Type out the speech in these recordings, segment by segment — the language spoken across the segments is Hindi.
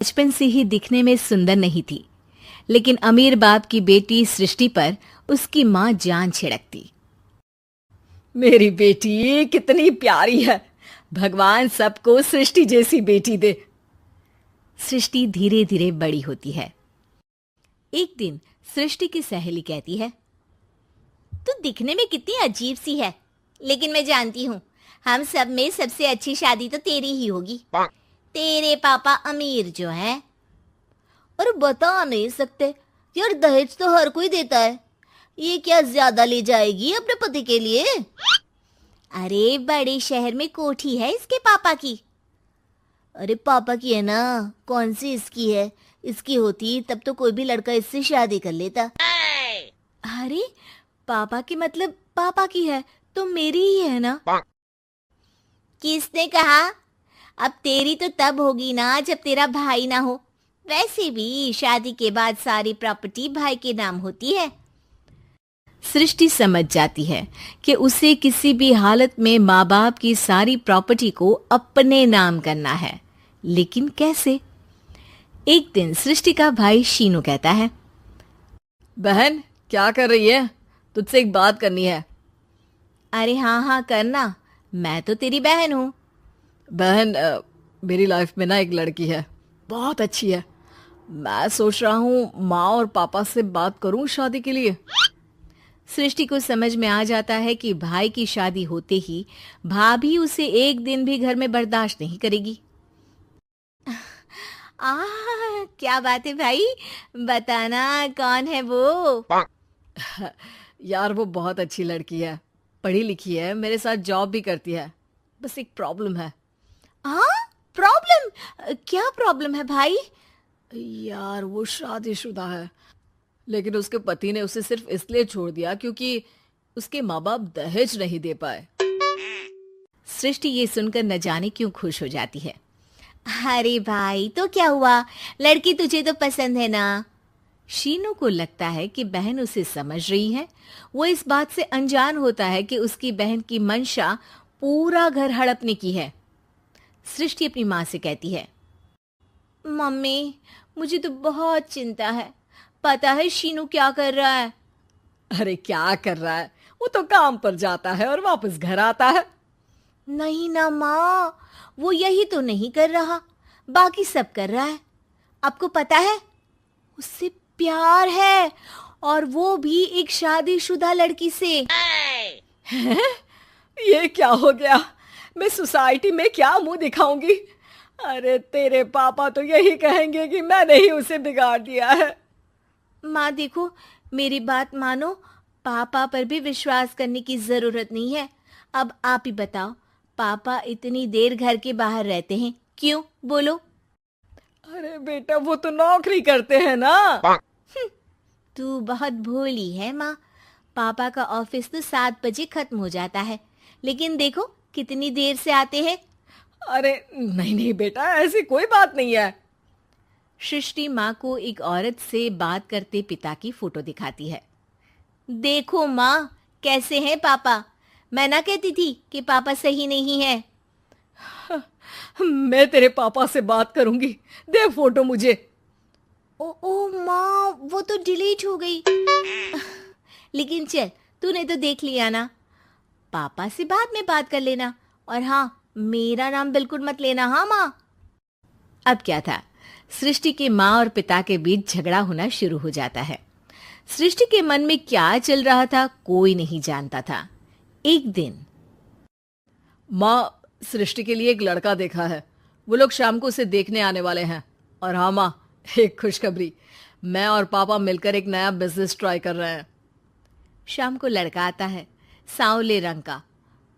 बचपन से ही दिखने में सुंदर नहीं थी, लेकिन अमीर बाप की बेटी सृष्टि पर उसकी माँ जान छिड़कती। मेरी बेटी कितनी प्यारी है, भगवान सबको सृष्टि जैसी बेटी दे। सृष्टि धीरे धीरे बड़ी होती है। एक दिन सृष्टि की सहेली कहती है, तू दिखने में कितनी अजीब सी है, लेकिन मैं जानती हूँ हम सब में सबसे अच्छी शादी तो तेरी ही होगी। तेरे पापा अमीर जो हैं। और बता नहीं सकते यार, दहेज तो हर कोई देता है, ये क्या ज्यादा ले जाएगी अपने पति के लिए? अरे बड़े शहर में कोठी है इसके पापा की। अरे पापा की है ना, कौन सी इसकी है? इसकी होती तब तो कोई भी लड़का इससे शादी कर लेता। अरे पापा की मतलब पापा की है तो मेरी ही है ना? किसने कहा? अब तेरी तो तब होगी ना जब तेरा भाई ना हो। वैसे भी शादी के बाद सारी प्रॉपर्टी भाई के नाम होती है। सृष्टि समझ जाती है कि उसे किसी भी हालत में माँ बाप की सारी प्रॉपर्टी को अपने नाम करना है, लेकिन कैसे? एक दिन सृष्टि का भाई शीनू कहता है, बहन क्या कर रही है? तुझसे एक बात करनी है। अरे हाँ हाँ करना, मैं तो तेरी बहन हूँ। बहन मेरी लाइफ में ना एक लड़की है, बहुत अच्छी है। मैं सोच रहा हूँ माँ और पापा से बात करूँ शादी के लिए। सृष्टि को समझ में आ जाता है कि भाई की शादी होते ही भाभी उसे एक दिन भी घर में बर्दाश्त नहीं करेगी। क्या बात है भाई, बताना कौन है वो? यार वो बहुत अच्छी लड़की है, पढ़ी लिखी है, मेरे साथ जॉब भी करती है। बस एक प्रॉब्लम है। प्रॉब्लम? क्या प्रॉब्लम है भाई? यार वो शादीशुदा है, लेकिन उसके पति ने उसे सिर्फ इसलिए छोड़ दिया क्योंकि उसके माँ बाप दहेज नहीं दे पाए। सृष्टि ये सुनकर न जाने क्यों खुश हो जाती है। अरे भाई तो क्या हुआ, लड़की तुझे तो पसंद है ना? शीनू को लगता है कि बहन उसे समझ रही है। वो इस बात से अनजान होता है कि उसकी बहन की मंशा पूरा घर हड़पने की है। सृष्टि अपनी माँ से कहती है, मम्मी मुझे तो बहुत चिंता है। पता है शीनू क्या कर रहा है? अरे क्या कर रहा है? वो तो काम पर जाता है और वापस घर आता है। नहीं ना माँ, वो यही तो नहीं कर रहा, बाकी सब कर रहा है। आपको पता है उससे प्यार है, और वो भी एक शादीशुदा लड़की से। ये क्या हो गया? मैं सोसाइटी में क्या मुंह दिखाऊंगी? अरे तेरे पापा तो यही कहेंगे कि मैंने ही उसे बिगाड़ दिया है। माँ देखो, मेरी बात मानो, पापा पर भी विश्वास करने की जरूरत नहीं है। अब आप ही बताओ, पापा इतनी देर घर के बाहर रहते हैं क्यों? बोलो। अरे बेटा वो तो नौकरी करते हैं ना। तू बहुत भोली है माँ। पापा का ऑफिस तो 7 बजे खत्म हो जाता है, लेकिन देखो कितनी देर से आते हैं। अरे नहीं नहीं बेटा, ऐसी कोई बात नहीं है। सृष्टि माँ को एक औरत से बात करते पिता की फोटो दिखाती है। देखो माँ कैसे हैं पापा, मैं ना कहती थी कि पापा सही नहीं है। मैं तेरे पापा से बात करूंगी, दे फोटो मुझे। ओ माँ, वो तो डिलीट हो गई। लेकिन चल, तूने तो देख लिया ना। पापा से बाद में बात कर लेना, और हाँ मेरा नाम बिल्कुल मत लेना। हाँ माँ। अब क्या था, सृष्टि के माँ और पिता के बीच झगड़ा होना शुरू हो जाता है। सृष्टि के मन में क्या चल रहा था कोई नहीं जानता था। एक दिन, माँ सृष्टि के लिए एक लड़का देखा है, वो लोग शाम को उसे देखने आने वाले हैं। और हाँ माँ, एक खुशखबरी, मैं और पापा मिलकर एक नया बिजनेस ट्राई कर रहे हैं। शाम को लड़का आता है, सांवले रंग का।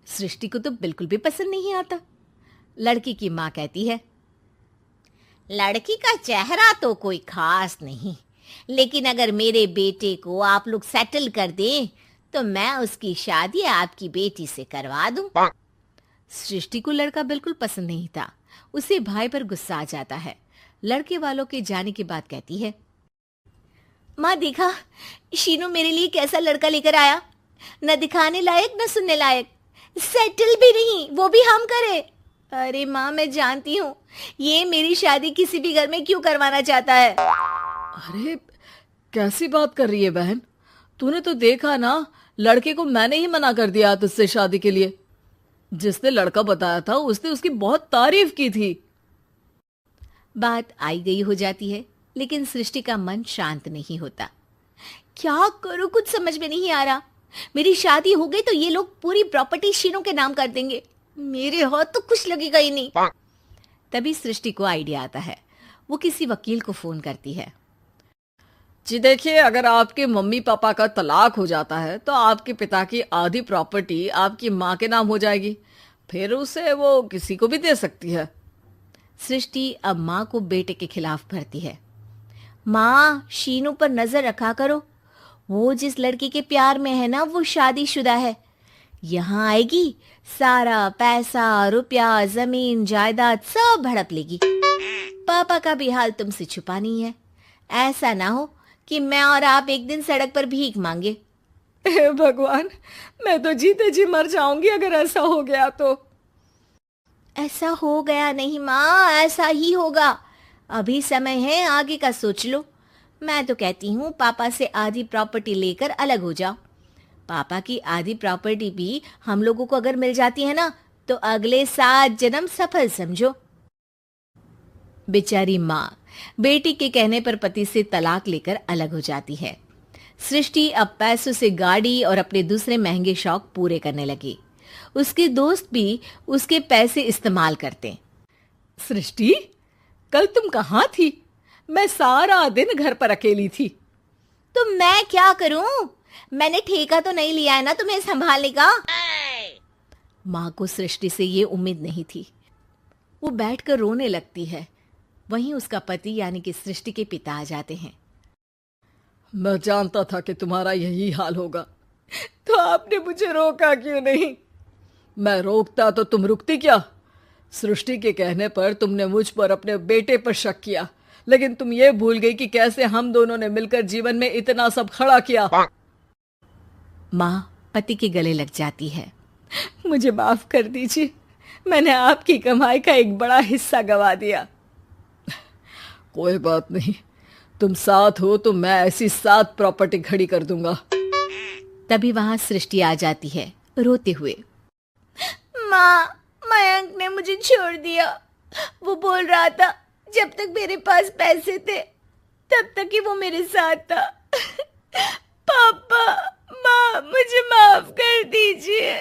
सृष्टि को तो बिल्कुल भी पसंद नहीं आता। लड़की की माँ कहती है, लड़की का चेहरा तो कोई खास नहीं, लेकिन अगर मेरे बेटे को आप लोग सेटल कर दें तो मैं उसकी शादी आपकी बेटी से करवा दूं। सृष्टि को लड़का बिल्कुल पसंद नहीं था। उसे भाई पर गुस्सा आ जाता है। लड़के वालों के जाने के बाद कहती है, माँ देखा शीनू मेरे लिए कैसा लड़का लेकर आया, न दिखाने लायक न सुनने लायक, सेटल भी नहीं, वो भी हम करे। अरे माँ, मैं जानती हूँ ये मेरी शादी किसी भी घर में क्यों करवाना चाहता है। अरे कैसी बात कर रही है बहन, तूने तो देखा ना, लड़के को मैंने ही मना कर दिया तुझसे शादी के लिए। जिसने लड़का बताया था उसने उसकी बहुत तारीफ की थी। बात आई गई हो जाती है, लेकिन सृष्टि का मन शांत नहीं होता। क्या करूँ, कुछ समझ में नहीं आ रहा। मेरी शादी हो गई तो ये लोग पूरी प्रॉपर्टी शीनू के नाम कर देंगे, मेरे हाथ तो कुछ लगेगा ही नहीं। तभी सृष्टि को आइडिया आता है। वो किसी वकील को फोन करती है। जी देखिए, अगर आपके मम्मी पापा का तलाक हो जाता है तो आपके पिता की आधी प्रॉपर्टी आपकी माँ के नाम हो जाएगी, फिर उसे वो किसी को भी दे सकती है। सृष्टि अब माँ को बेटे के खिलाफ भरती है। माँ, शीनू पर नजर रखा करो, वो जिस लड़की के प्यार में है ना वो शादीशुदा है। यहाँ आएगी, सारा पैसा रुपया जमीन जायदाद सब हड़प लेगी। पापा का भी हाल तुमसे छुपा नहीं है। ऐसा ना हो कि मैं और आप एक दिन सड़क पर भीख मांगे। हे भगवान, मैं तो जीते जी मर जाऊंगी अगर ऐसा हो गया तो। ऐसा हो गया नहीं माँ, ऐसा ही होगा। अभी समय है, आगे का सोच लो। मैं तो कहती हूँ पापा से आधी प्रॉपर्टी लेकर अलग हो जाओ। पापा की आधी प्रॉपर्टी भी हम लोगों को अगर मिल जाती है ना तो अगले 7 जन्म सफल समझो। बेचारी माँ बेटी के कहने पर पति से तलाक लेकर अलग हो जाती है। सृष्टि अब पैसों से गाड़ी और अपने दूसरे महंगे शौक पूरे करने लगी। उसके दोस्त भी उसके पैसे इस्तेमाल करते। सृष्टि, कल तुम कहाँ थी? मैं सारा दिन घर पर अकेली थी। तो मैं क्या करूं? मैंने ठेका तो नहीं लिया है ना तुम्हें संभालने का। माँ को सृष्टि से ये उम्मीद नहीं थी। वो बैठकर रोने लगती है। वहीं उसका पति यानी कि सृष्टि के पिता आ जाते हैं। मैं जानता था कि तुम्हारा यही हाल होगा, तो आपने मुझे रोका क्यों नहीं? मैं रोकता तो तुम रुकती क्या? सृष्टि के कहने पर तुमने मुझ पर अपने बेटे पर शक किया, लेकिन तुम ये भूल गई कि कैसे हम दोनों ने मिलकर जीवन में इतना सब खड़ा किया। माँ पति के गले लग जाती है। मुझे माफ कर दीजिए, मैंने आपकी कमाई का एक बड़ा हिस्सा गवा दिया। कोई बात नहीं, तुम साथ हो तो मैं ऐसी 7 प्रॉपर्टी खड़ी कर दूंगा। तभी वहां सृष्टि आ जाती है रोते हुए। माँ, मयंक ने मुझे छोड़ दिया। वो बोल रहा था जब तक मेरे पास पैसे थे तब तक ही वो मेरे साथ था। पापा, माँ, मुझे माफ कर दीजिए।